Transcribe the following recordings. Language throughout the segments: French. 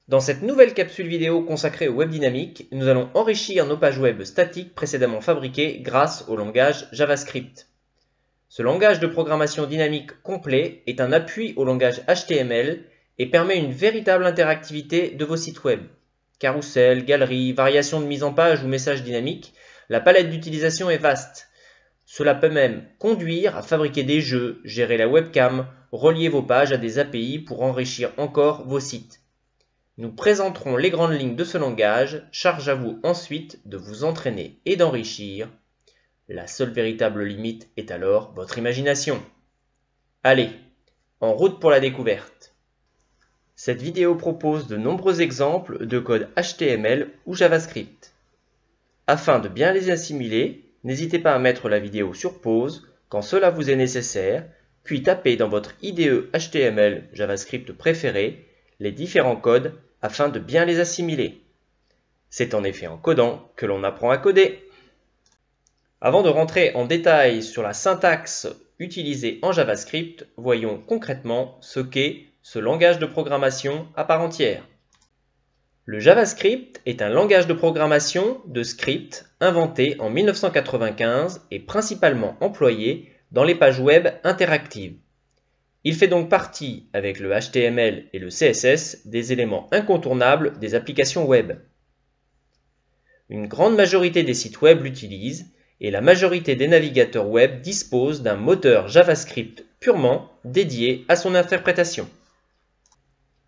Dans cette nouvelle capsule vidéo consacrée au web dynamique, nous allons enrichir nos pages web statiques précédemment fabriquées grâce au langage JavaScript. Ce langage de programmation dynamique complet est un appui au langage HTML et permet une véritable interactivité de vos sites web. Carousel, galeries, variations de mise en page ou messages dynamiques, la palette d'utilisation est vaste. Cela peut même conduire à fabriquer des jeux, gérer la webcam, relier vos pages à des API pour enrichir encore vos sites. Nous présenterons les grandes lignes de ce langage, charge à vous ensuite de vous entraîner et d'enrichir. La seule véritable limite est alors votre imagination. Allez, en route pour la découverte. Cette vidéo propose de nombreux exemples de code HTML ou JavaScript. Afin de bien les assimiler, n'hésitez pas à mettre la vidéo sur pause quand cela vous est nécessaire, puis tapez dans votre IDE HTML JavaScript préféré les différents codes afin de bien les assimiler. C'est en effet en codant que l'on apprend à coder. Avant de rentrer en détail sur la syntaxe utilisée en JavaScript, voyons concrètement ce qu'est ce langage de programmation à part entière. Le JavaScript est un langage de programmation de script inventé en 1995 et principalement employé dans les pages web interactives. Il fait donc partie, avec le HTML et le CSS, des éléments incontournables des applications web. Une grande majorité des sites web l'utilisent et la majorité des navigateurs web disposent d'un moteur JavaScript purement dédié à son interprétation.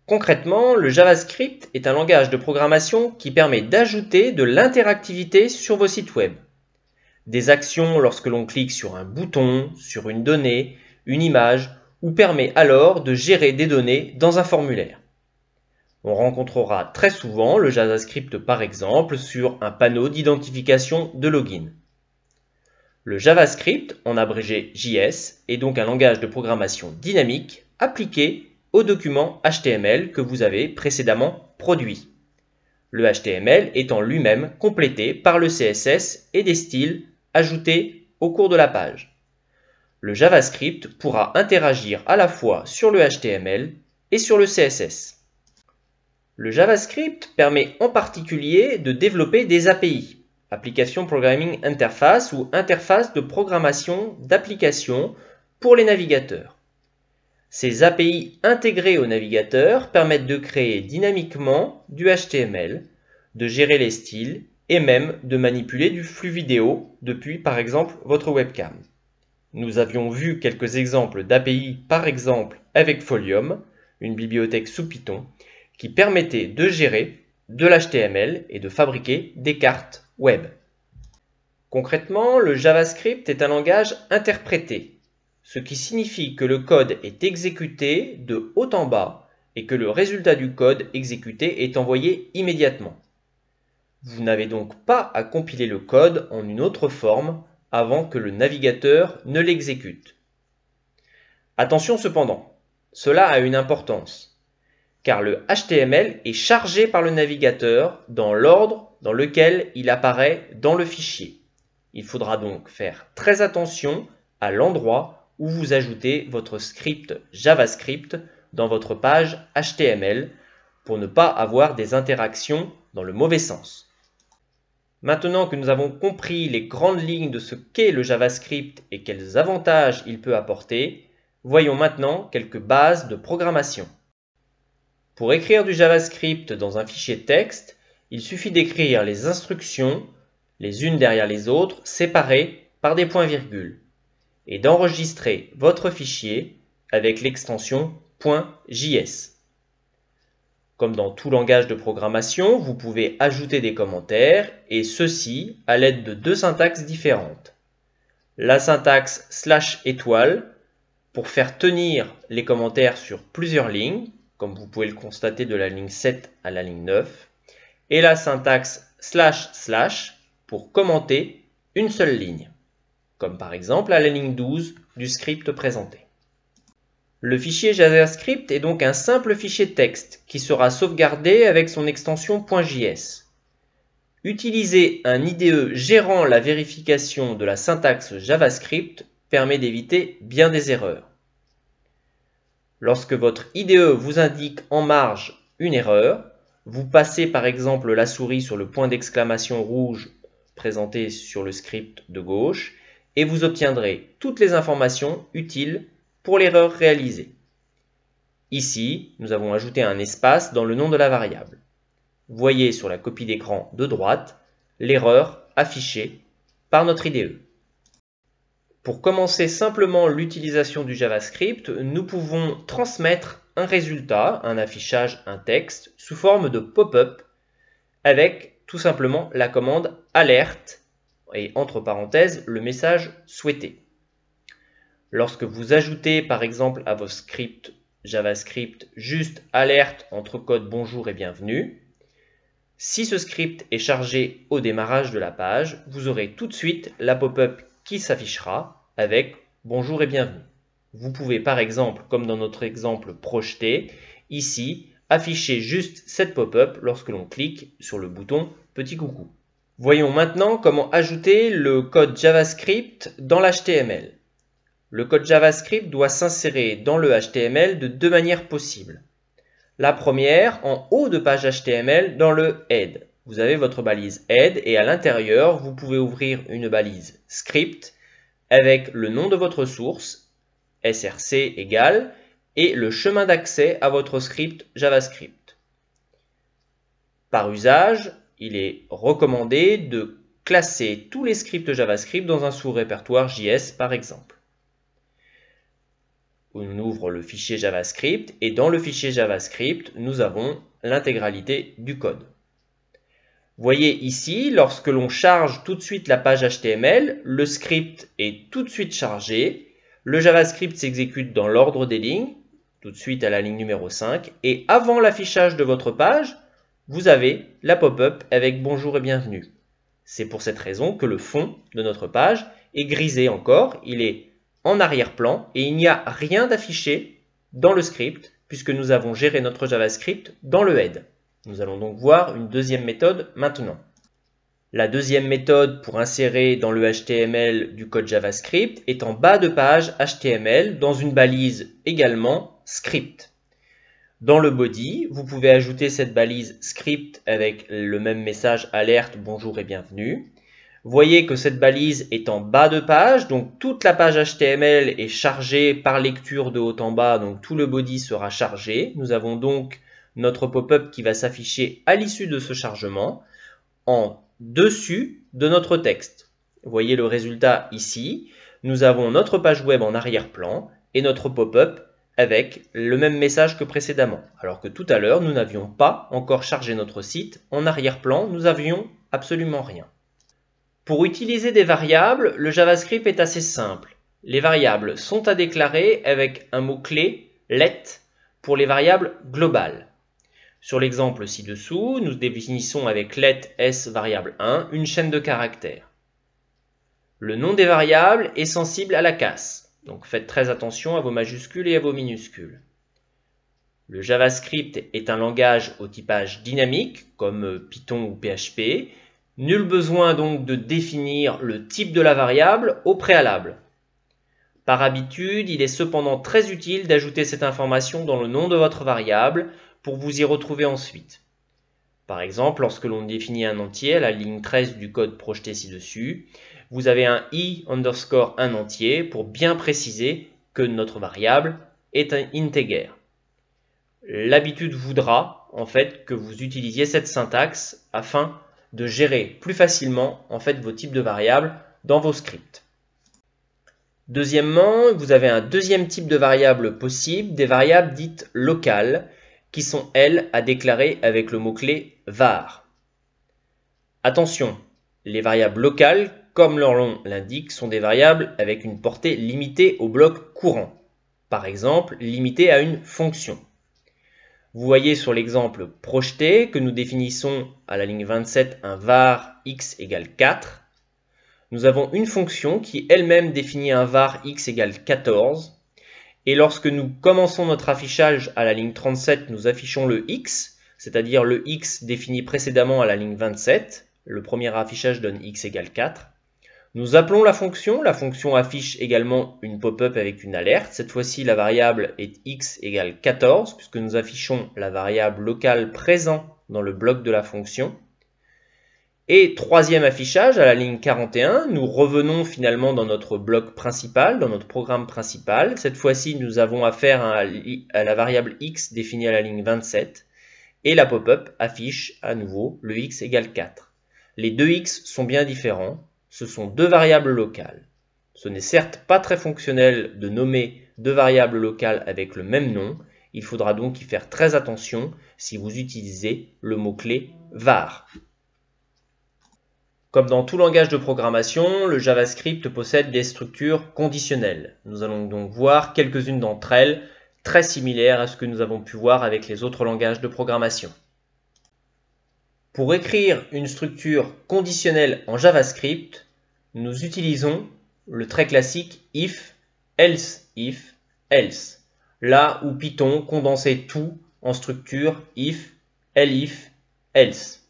Concrètement, le JavaScript est un langage de programmation qui permet d'ajouter de l'interactivité sur vos sites web. Des actions lorsque l'on clique sur un bouton, sur une donnée, une image, ou permet alors de gérer des données dans un formulaire. On rencontrera très souvent le JavaScript par exemple sur un panneau d'identification de login. Le JavaScript, en abrégé JS, est donc un langage de programmation dynamique appliqué aux documents HTML que vous avez précédemment produits. Le HTML étant lui-même complété par le CSS et des styles ajoutés au cours de la page. Le JavaScript pourra interagir à la fois sur le HTML et sur le CSS. Le JavaScript permet en particulier de développer des API, Application Programming Interface ou interface de programmation d'applications pour les navigateurs. Ces API intégrées au navigateur permettent de créer dynamiquement du HTML, de gérer les styles et même de manipuler du flux vidéo depuis par exemple votre webcam. Nous avions vu quelques exemples d'API par exemple avec Folium, une bibliothèque sous Python, qui permettait de gérer de l'HTML et de fabriquer des cartes web. Concrètement, le JavaScript est un langage interprété, ce qui signifie que le code est exécuté de haut en bas et que le résultat du code exécuté est envoyé immédiatement. Vous n'avez donc pas à compiler le code en une autre forme avant que le navigateur ne l'exécute. Attention cependant, cela a une importance, car le HTML est chargé par le navigateur dans l'ordre dans lequel il apparaît dans le fichier. Il faudra donc faire très attention à l'endroit où vous ajoutez votre script JavaScript dans votre page HTML pour ne pas avoir des interactions dans le mauvais sens. Maintenant que nous avons compris les grandes lignes de ce qu'est le JavaScript et quels avantages il peut apporter, voyons maintenant quelques bases de programmation. Pour écrire du JavaScript dans un fichier texte, il suffit d'écrire les instructions, les unes derrière les autres, séparées par des points-virgules, et d'enregistrer votre fichier avec l'extension .js. Comme dans tout langage de programmation, vous pouvez ajouter des commentaires, et ceci à l'aide de deux syntaxes différentes. La syntaxe /étoile pour faire tenir les commentaires sur plusieurs lignes, comme vous pouvez le constater de la ligne 7 à la ligne 9, et la syntaxe // pour commenter une seule ligne, comme par exemple à la ligne 12 du script présenté. Le fichier JavaScript est donc un simple fichier texte qui sera sauvegardé avec son extension .js. Utiliser un IDE gérant la vérification de la syntaxe JavaScript permet d'éviter bien des erreurs. Lorsque votre IDE vous indique en marge une erreur, vous passez par exemple la souris sur le point d'exclamation rouge présenté sur le script de gauche et vous obtiendrez toutes les informations utiles pour l'erreur réalisée. Ici, nous avons ajouté un espace dans le nom de la variable. Voyez sur la copie d'écran de droite l'erreur affichée par notre IDE. Pour commencer simplement l'utilisation du JavaScript, nous pouvons transmettre un résultat, un affichage, un texte, sous forme de pop-up avec tout simplement la commande alerte et entre parenthèses le message souhaité. Lorsque vous ajoutez par exemple à vos scripts JavaScript juste alerte entre code bonjour et bienvenue, si ce script est chargé au démarrage de la page, vous aurez tout de suite la pop-up qui s'affichera avec bonjour et bienvenue. Vous pouvez par exemple, comme dans notre exemple projeté, ici, afficher juste cette pop-up lorsque l'on clique sur le bouton petit coucou. Voyons maintenant comment ajouter le code JavaScript dans l'HTML. Le code JavaScript doit s'insérer dans le HTML de deux manières possibles. La première, en haut de page HTML, dans le head. Vous avez votre balise head et à l'intérieur, vous pouvez ouvrir une balise script avec le nom de votre source, src égale, et le chemin d'accès à votre script JavaScript. Par usage, il est recommandé de classer tous les scripts JavaScript dans un sous-répertoire JS par exemple. On ouvre le fichier JavaScript et dans le fichier JavaScript, nous avons l'intégralité du code. Voyez ici, lorsque l'on charge tout de suite la page HTML, le script est tout de suite chargé, le JavaScript s'exécute dans l'ordre des lignes, tout de suite à la ligne numéro 5, et avant l'affichage de votre page, vous avez la pop-up avec bonjour et bienvenue. C'est pour cette raison que le fond de notre page est grisé encore, il est en arrière-plan et il n'y a rien d'affiché dans le script puisque nous avons géré notre JavaScript dans le head. Nous allons donc voir une deuxième méthode maintenant. La deuxième méthode pour insérer dans le HTML du code JavaScript est en bas de page HTML dans une balise également script. Dans le body, vous pouvez ajouter cette balise script avec le même message alerte bonjour et bienvenue. Voyez que cette balise est en bas de page, donc toute la page HTML est chargée par lecture de haut en bas, donc tout le body sera chargé. Nous avons donc notre pop-up qui va s'afficher à l'issue de ce chargement en dessus de notre texte. Voyez le résultat ici. Nous avons notre page web en arrière-plan et notre pop-up avec le même message que précédemment. Alors que tout à l'heure, nous n'avions pas encore chargé notre site. En arrière-plan, nous avions absolument rien. Pour utiliser des variables, le JavaScript est assez simple. Les variables sont à déclarer avec un mot-clé let pour les variables globales. Sur l'exemple ci-dessous, nous définissons avec let s variable 1 une chaîne de caractères. Le nom des variables est sensible à la casse, donc faites très attention à vos majuscules et à vos minuscules. Le JavaScript est un langage au typage dynamique, comme Python ou PHP. Nul besoin donc de définir le type de la variable au préalable. Par habitude, il est cependant très utile d'ajouter cette information dans le nom de votre variable pour vous y retrouver ensuite. Par exemple, lorsque l'on définit un entier à la ligne 13 du code projeté ci-dessus, vous avez un i underscore un entier pour bien préciser que notre variable est un integer. L'habitude voudra en fait que vous utilisiez cette syntaxe afin de gérer plus facilement en fait vos types de variables dans vos scripts. Deuxièmement, vous avez un deuxième type de variable possible, des variables dites locales, qui sont elles à déclarer avec le mot-clé var. Attention, les variables locales, comme leur nom l'indique, sont des variables avec une portée limitée au bloc courant. Par exemple, limitée à une fonction. Vous voyez sur l'exemple projeté que nous définissons à la ligne 27 un var x égale 4. Nous avons une fonction qui elle-même définit un var x égale 14. Et lorsque nous commençons notre affichage à la ligne 37, nous affichons le x, c'est-à-dire le x défini précédemment à la ligne 27. Le premier affichage donne x égale 4. Nous appelons la fonction affiche également une pop-up avec une alerte. Cette fois-ci, la variable est x égale 14, puisque nous affichons la variable locale présente dans le bloc de la fonction. Et troisième affichage, à la ligne 41, nous revenons finalement dans notre bloc principal, dans notre programme principal. Cette fois-ci, nous avons affaire à la variable x définie à la ligne 27. Et la pop-up affiche à nouveau le x égale 4. Les deux x sont bien différents, ce sont deux variables locales. Ce n'est certes pas très fonctionnel de nommer deux variables locales avec le même nom, il faudra donc y faire très attention si vous utilisez le mot-clé var. Comme dans tout langage de programmation, le JavaScript possède des structures conditionnelles. Nous allons donc voir quelques-unes d'entre elles, très similaires à ce que nous avons pu voir avec les autres langages de programmation. Pour écrire une structure conditionnelle en JavaScript, nous utilisons le très classique if, else, là où Python condensait tout en structure if, elif, else.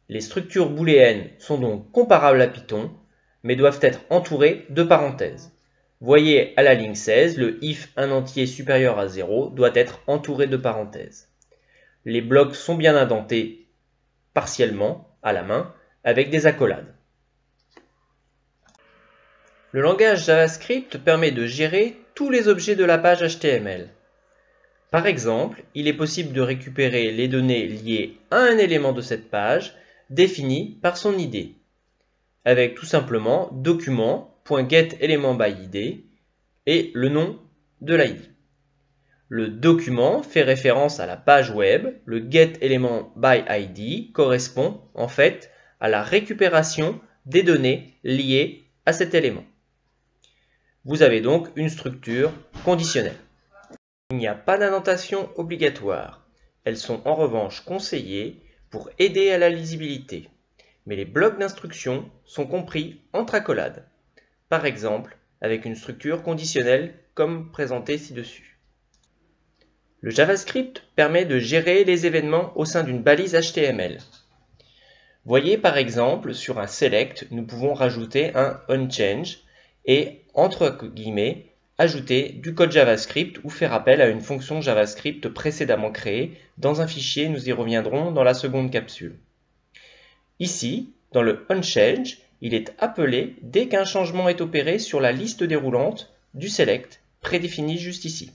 Les structures booléennes sont donc comparables à Python, mais doivent être entourées de parenthèses. Voyez à la ligne 16, le if un entier supérieur à 0 doit être entouré de parenthèses. Les blocs sont bien indentés partiellement à la main avec des accolades. Le langage JavaScript permet de gérer tous les objets de la page HTML. Par exemple, il est possible de récupérer les données liées à un élément de cette page défini par son ID, avec tout simplement document.getElementById et le nom de l'ID. Le document fait référence à la page web, le getElementById correspond en fait à la récupération des données liées à cet élément. Vous avez donc une structure conditionnelle. Il n'y a pas d'indentation obligatoire. Elles sont en revanche conseillées pour aider à la lisibilité. Mais les blocs d'instruction sont compris entre accolades. Par exemple, avec une structure conditionnelle comme présenté ci-dessus. Le JavaScript permet de gérer les événements au sein d'une balise HTML. Voyez par exemple, sur un select, nous pouvons rajouter un onChange et, entre guillemets, ajouter du code JavaScript ou faire appel à une fonction JavaScript précédemment créée dans un fichier, nous y reviendrons dans la seconde capsule. Ici, dans le onChange, il est appelé dès qu'un changement est opéré sur la liste déroulante du select prédéfini juste ici.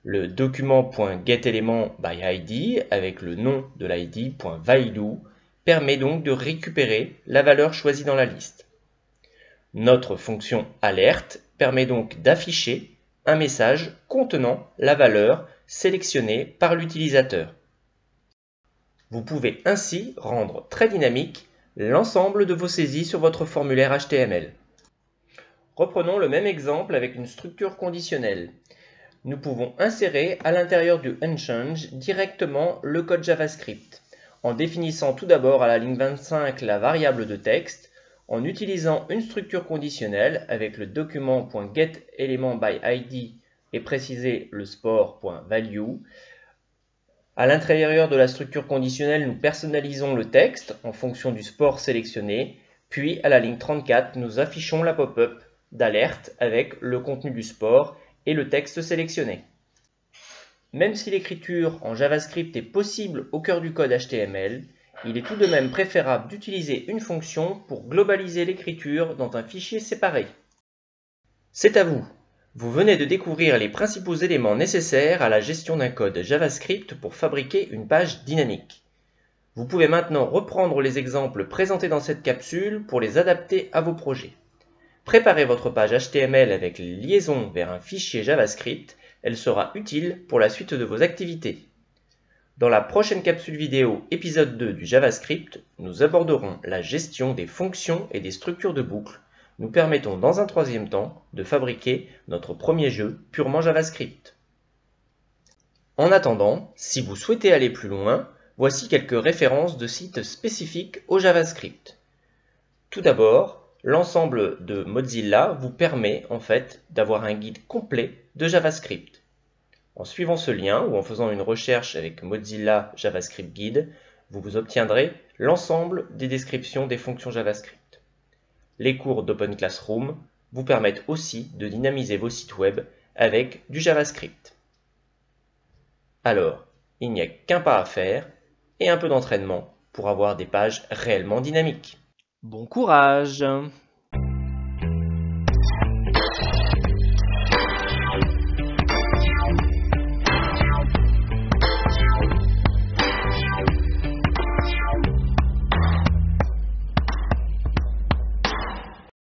Le document.getElementById avec le nom de l'ID .value permet donc de récupérer la valeur choisie dans la liste. Notre fonction alerte permet donc d'afficher un message contenant la valeur sélectionnée par l'utilisateur. Vous pouvez ainsi rendre très dynamique l'ensemble de vos saisies sur votre formulaire HTML. Reprenons le même exemple avec une structure conditionnelle. Nous pouvons insérer à l'intérieur du onChange directement le code JavaScript, en définissant tout d'abord à la ligne 25 la variable de texte, en utilisant une structure conditionnelle avec le document.getElementById et préciser le sport.value. À l'intérieur de la structure conditionnelle, nous personnalisons le texte en fonction du sport sélectionné, puis à la ligne 34, nous affichons la pop-up d'alerte avec le contenu du sport et le texte sélectionné. Même si l'écriture en JavaScript est possible au cœur du code HTML, il est tout de même préférable d'utiliser une fonction pour globaliser l'écriture dans un fichier séparé. C'est à vous. Vous venez de découvrir les principaux éléments nécessaires à la gestion d'un code JavaScript pour fabriquer une page dynamique. Vous pouvez maintenant reprendre les exemples présentés dans cette capsule pour les adapter à vos projets. Préparez votre page HTML avec les liaisons vers un fichier JavaScript, elle sera utile pour la suite de vos activités. Dans la prochaine capsule vidéo épisode 2 du JavaScript, nous aborderons la gestion des fonctions et des structures de boucles. Nous permettons dans un troisième temps de fabriquer notre premier jeu purement JavaScript. En attendant, si vous souhaitez aller plus loin, voici quelques références de sites spécifiques au JavaScript. Tout d'abord, l'ensemble de Mozilla vous permet en fait d'avoir un guide complet de JavaScript. En suivant ce lien ou en faisant une recherche avec Mozilla JavaScript Guide, vous obtiendrez l'ensemble des descriptions des fonctions JavaScript. Les cours d'Open Classroom vous permettent aussi de dynamiser vos sites web avec du JavaScript. Alors, Il n'y a qu'un pas à faire et un peu d'entraînement pour avoir des pages réellement dynamiques. Bon courage!